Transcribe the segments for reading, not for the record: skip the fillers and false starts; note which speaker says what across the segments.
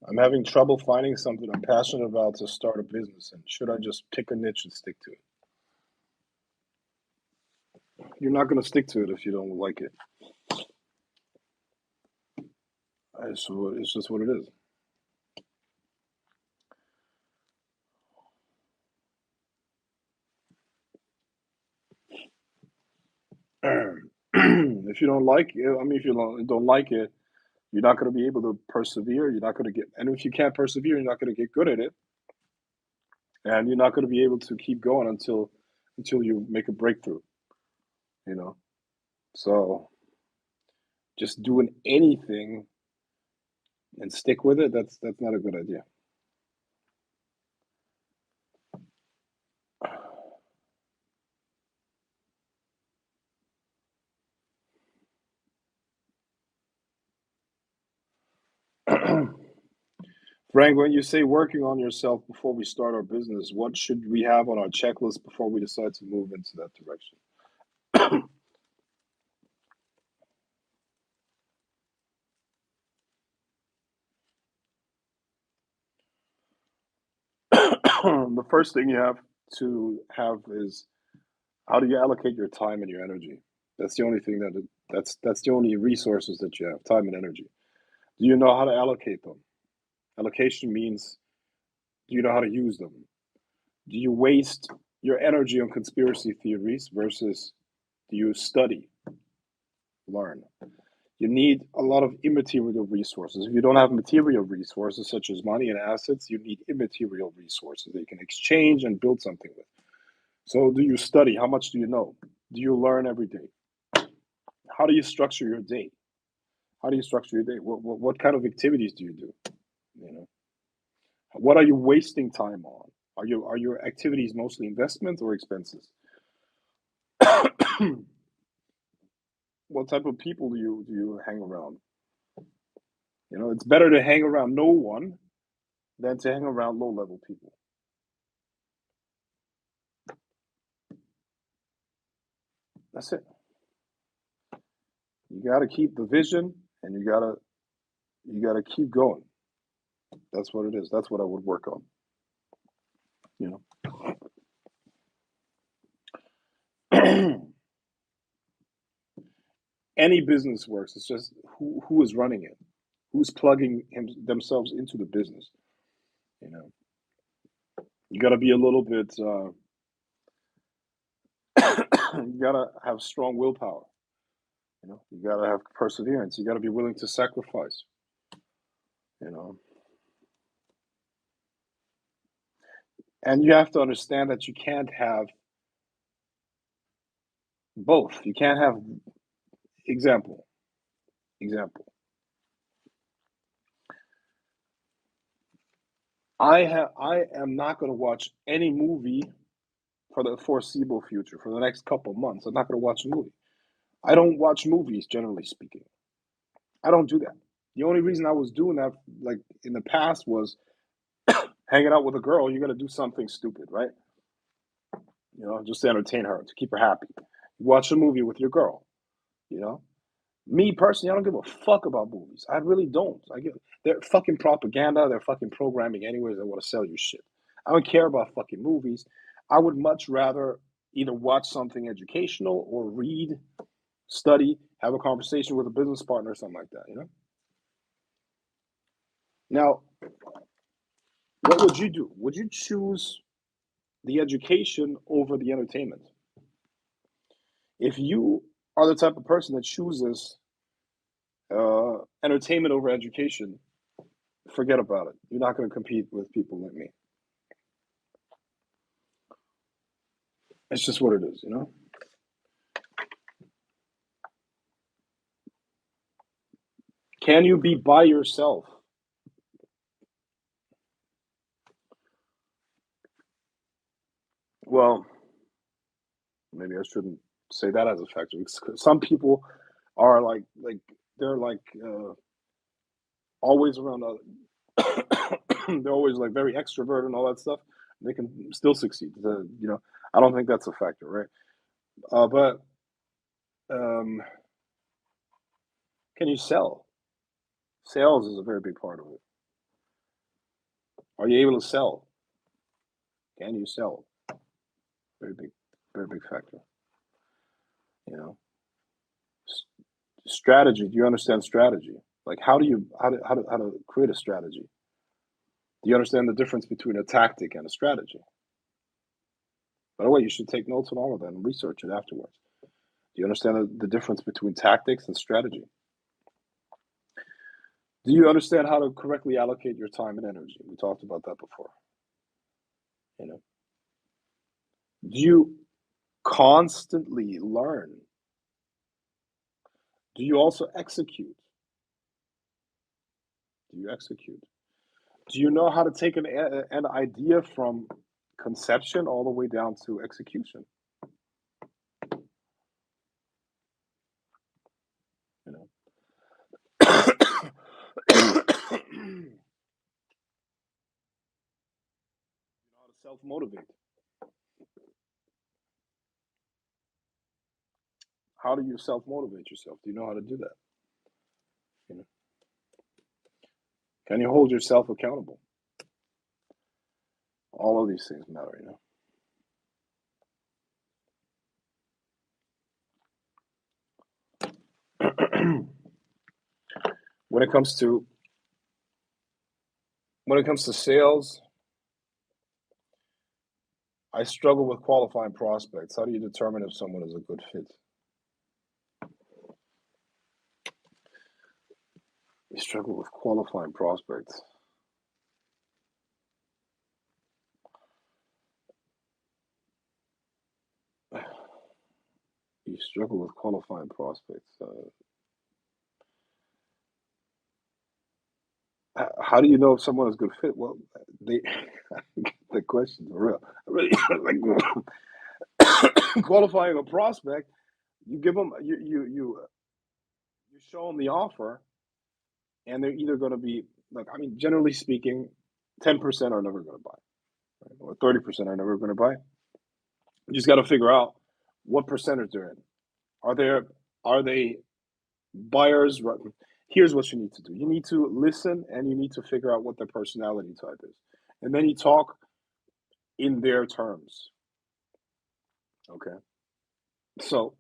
Speaker 1: I'm having trouble finding something I'm passionate about to start a business, and should I just pick a niche and stick to it? You're not going to stick to it if you don't like it. It's just what it is. If you don't like it, I mean, if you don't like it, you're not going to be able to persevere. You're not going to get, and if you can't persevere, you're not going to get good at it, and you're not going to be able to keep going until you make a breakthrough. You know, so just doing anything and stick with it. That's not a good idea. Frank, when you say working on yourself before we start our business, what should we have on our checklist before we decide to move into that direction? The first thing you have to have is how do you allocate your time and your energy? That's the only thing that's the only resources that you have, time and energy. Do you know how to allocate them? Allocation means do you know how to use them? Do you waste your energy on conspiracy theories versus do you study, learn? You need a lot of immaterial resources. If you don't have material resources such as money and assets, you need immaterial resources that you can exchange and build something with. So, do you study? How much do you know? Do you learn every day? How do you structure your day? How do you structure your day? What kind of activities do you do? You know, what are you wasting time on? Are your activities mostly investments or expenses? What type of people do you hang around? You know, it's better to hang around no one than to hang around low level people. That's it. You got to keep the vision, and you got to keep going. That's what it is. That's what I would work on. You know, any business works. It's just who is running it, who's plugging themselves into the business. You know, you got to be a little bit. You got to have strong willpower. You know, you got to have perseverance. You got to be willing to sacrifice. You know, and you have to understand that you can't have both. You can't have example. Example. I am not going to watch any movie for the foreseeable future for the next couple months. I'm not going to watch a movie. I don't watch movies generally speaking. I don't do that. The only reason I was doing that like in the past was hanging out with a girl. You got to do something stupid, right? You know, just to entertain her, to keep her happy. You watch a movie with your girl. You know, me personally, I don't give a fuck about movies. I really don't. I get they're fucking propaganda. They're fucking programming anyways. They want to sell you shit. I don't care about fucking movies. I would much rather either watch something educational or read, study, have a conversation with a business partner or something like that. You know. Now, what would you do? Would you choose the education over the entertainment? If you are the type of person that chooses entertainment over education, forget about it. You're not going to compete with people like me. It's just what it is, you know? Can you be by yourself? Well, maybe I shouldn't say that as a factor. Some people are like they're like always around other they're always like very extrovert and all that stuff. They can still succeed. You know, I don't think that's a factor, right? But um, can you sell? Sales is a very big part of it. Are you able to sell? Can you sell? Very big, very big factor. You know, strategy. Do you understand strategy? Like, how to create a strategy? Do you understand the difference between a tactic and a strategy? By the way, you should take notes on all of that and research it afterwards. Do you understand the difference between tactics and strategy? Do you understand how to correctly allocate your time and energy? We talked about that before. You know, do you constantly learn? Do you also execute? Do you execute? Do you know how to take an idea from conception all the way down to execution? You know, how to self motivate. How do you self motivate yourself? Do you know how to do that? You know, can you hold yourself accountable? All of these things matter. when it comes to sales, I struggle with qualifying prospects. How do you determine if someone is a good fit? You struggle with qualifying prospects. You struggle with qualifying prospects. How do you know if someone is a good fit? Well, they the questions are real. Really, like qualifying a prospect, you give them you show them the offer, and they're either going to be like, I mean, generally speaking, 10% are never going to buy, right? Or 30% are never going to buy. You just got to figure out what percentage they're in. Are are they buyers? Here's what you need to do. You need to listen and you need to figure out what their personality type is. And then you talk in their terms. Okay. So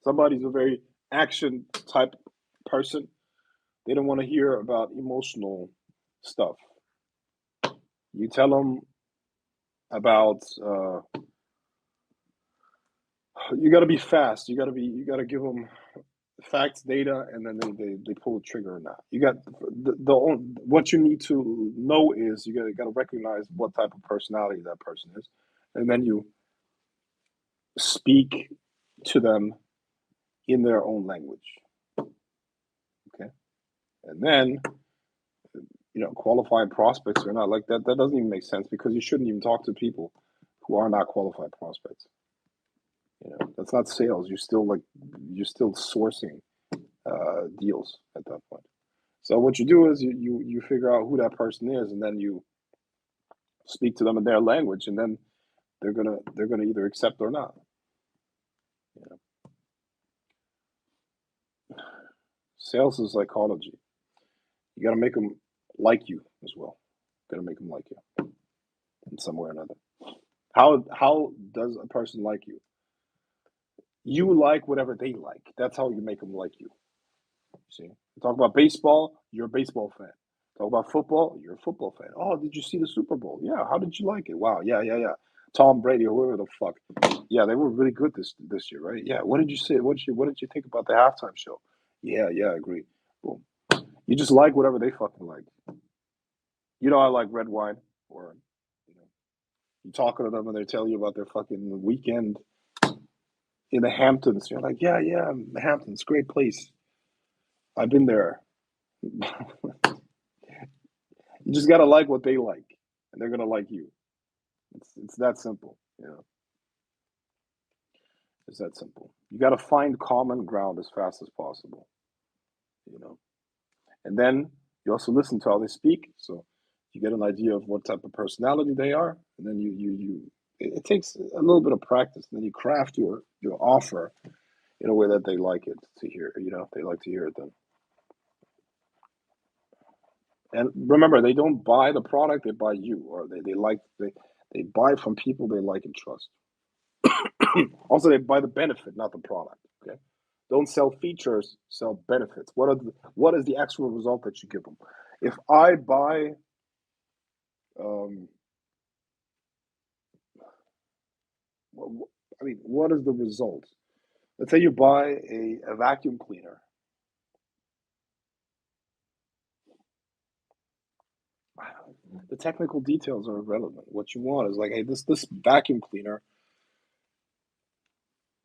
Speaker 1: somebody's a very action type person. They don't want to hear about emotional stuff. You tell them about you got to be fast. You got to give them facts, data, and then they pull the trigger or not. You got what you need to know is you got to recognize what type of personality that person is, and then you speak to them in their own language. Okay, and then qualified prospects or not, like that doesn't even make sense because you shouldn't even talk to people who are not qualified prospects. That's not sales. You're still sourcing deals at that point. So what you do is you figure out who that person is, and then you speak to them in their language, and then they're gonna either accept or not. You know? Sales is psychology. You got to make them like you as well. Got to make them like you in some way or another. How does a person like you? You like whatever they like. That's how you make them like you. See, talk about baseball. You're a baseball fan. Talk about football. You're a football fan. Oh, did you see the Super Bowl? Yeah. How did you like it? Wow. Yeah, yeah, yeah. Tom Brady or whoever the fuck. Yeah, they were really good this year, right? Yeah. What did you say? What did you think about the halftime show? Yeah, yeah, I agree. Boom. You just like whatever they fucking like. I like red wine, or you know, you talking to them and they're telling you about their fucking weekend in the Hamptons. You're like, yeah, yeah, the Hamptons, great place. I've been there. You just gotta like what they like, and they're gonna like you. It's that simple. It's that simple. You gotta find common ground as fast as possible. You know, and then you also listen to how they speak, so you get an idea of what type of personality they are, and then it takes a little bit of practice, and then you craft your offer in a way that they like it to hear. They like to hear it then. And remember, they don't buy the product, they buy you, or they buy from people they like and trust. Also, they buy the benefit, not the product. Okay, don't sell features, sell benefits. What is the actual result that you give them? If I buy, um, I mean, what is the result? Let's say you buy a vacuum cleaner. The technical details are irrelevant. What you want is like, hey, this vacuum cleaner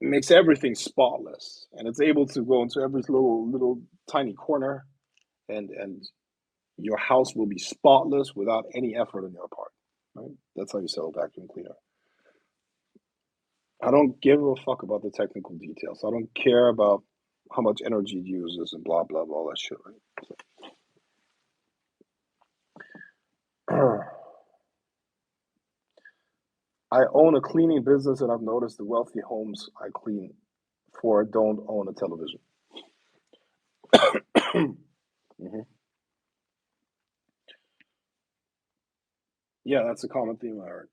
Speaker 1: makes everything spotless, and it's able to go into every little tiny corner, and your house will be spotless without any effort on your part. Right? That's how you sell a vacuum cleaner. I don't give a fuck about the technical details. I don't care about how much energy it uses and blah blah blah all that shit. Right? I own a cleaning business, and I've noticed the wealthy homes I clean for don't own a television. Hmm. Yeah, that's a common theme I heard.